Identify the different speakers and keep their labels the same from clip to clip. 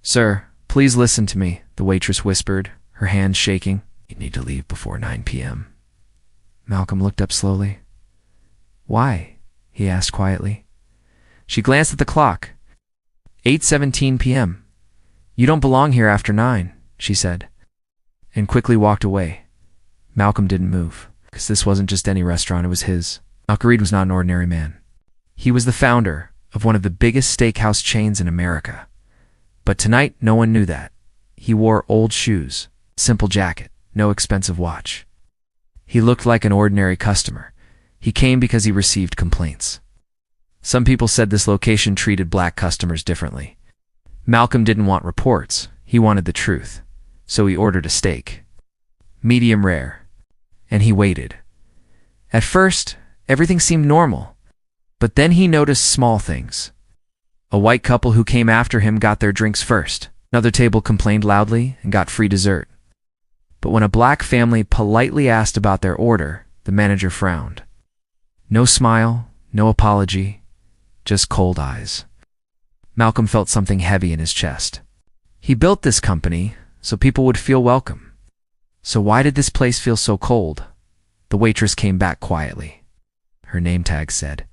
Speaker 1: Sir, please listen to me, the waitress whispered, her hands shaking. You need to leave before 9 p.m. Malcolm looked up slowly. Why? He asked quietly. She glanced at the clock. 8:17 p.m. You don't belong here after 9, she said, and quickly walked away. Malcolm didn't move, because this wasn't just any restaurant, it was his. Malcolm Reed was not an ordinary man. He was the founder of one of the biggest steakhouse chains in America. But tonight, no one knew that. He wore old shoes, simple jacket, no expensive watch. He looked like an ordinary customer. He came because he received complaints. Some people said this location treated black customers differently. Malcolm didn't want reports. He wanted the truth. So he ordered a steak, medium rare, and he waited. At first, everything seemed normal, but then he noticed small things. A white couple who came after him got their drinks first. Another table complained loudly and got free dessert. But when a black family politely asked about their order, the manager frowned. No smile, no apology, just cold eyes. Malcolm felt something heavy in his chest. He built this company so people would feel welcome. So why did this place feel so cold? The waitress came back quietly. Her name tag said,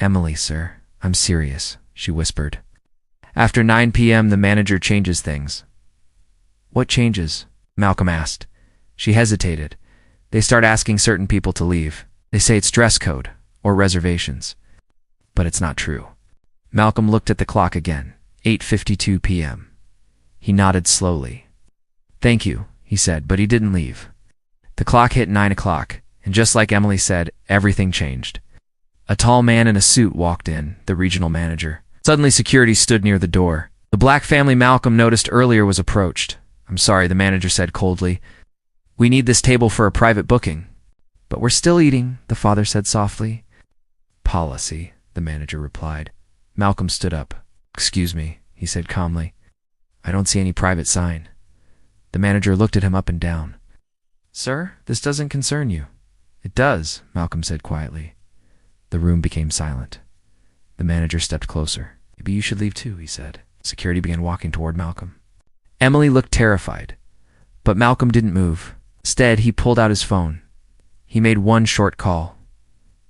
Speaker 1: "Emily, sir. I'm serious," she whispered. After 9 p.m., the manager changes things. What changes? Malcolm asked. She hesitated. They start asking certain people to leave. They say it's dress code or reservations. But it's not true. Malcolm looked at the clock again. 8:52 p.m. He nodded slowly. Thank you, he said, but he didn't leave. The clock hit 9 o'clock, and just like Emily said, everything changed. A tall man in a suit walked in, the regional manager. Suddenly, security stood near the door. The black family Malcolm noticed earlier was approached. I'm sorry, the manager said coldly. We need this table for a private booking. But we're still eating, the father said softly. Policy, the manager replied. Malcolm stood up. Excuse me, he said calmly. I don't see any private sign. The manager looked at him up and down. Sir, this doesn't concern you. It does, Malcolm said quietly. The room became silent. The manager stepped closer. Maybe you should leave too, he said. Security began walking toward Malcolm. Emily looked terrified, but Malcolm didn't move. Instead, he pulled out his phone. He made one short call.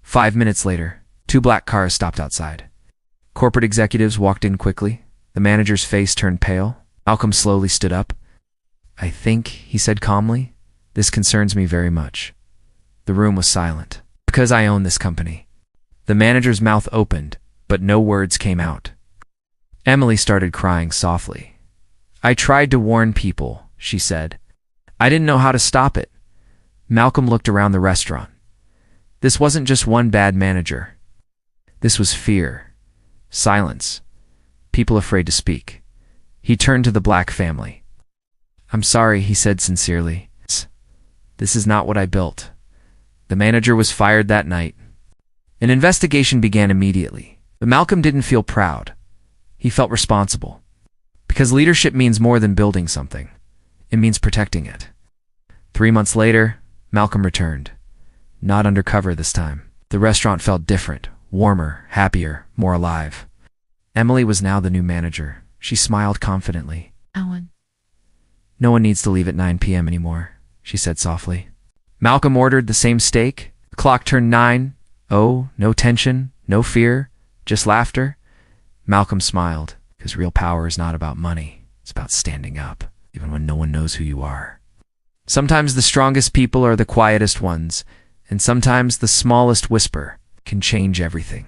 Speaker 1: 5 minutes later, 2 black cars stopped outside. Corporate executives walked in quickly. The manager's face turned pale. Malcolm slowly stood up. I think, he said calmly, this concerns me very much. The room was silent. Because I own this company. The manager's mouth opened, but no words came out. Emily started crying softly. I tried to warn people, she said. I didn't know how to stop it. Malcolm looked around the restaurant. This wasn't just one bad manager. This was fear, silence, people afraid to speak. He turned to the black family. I'm sorry, he said sincerely. This is not what I built. The manager was fired that night. An investigation began immediately, but Malcolm didn't feel proud. He felt responsible. Because leadership means more than building something. It means protecting it. 3 months later, Malcolm returned. Not undercover this time. The restaurant felt different, warmer, happier, more alive. Emily was now the new manager. She smiled confidently.
Speaker 2: Owen.
Speaker 1: No one needs to leave at 9 p.m. anymore, she said softly. Malcolm ordered the same steak. The clock turned 9. Oh, no tension, no fear, just laughter. Malcolm smiled, because real power is not about money. It's about standing up, even when no one knows who you are. Sometimes the strongest people are the quietest ones, and sometimes the smallest whisper can change everything.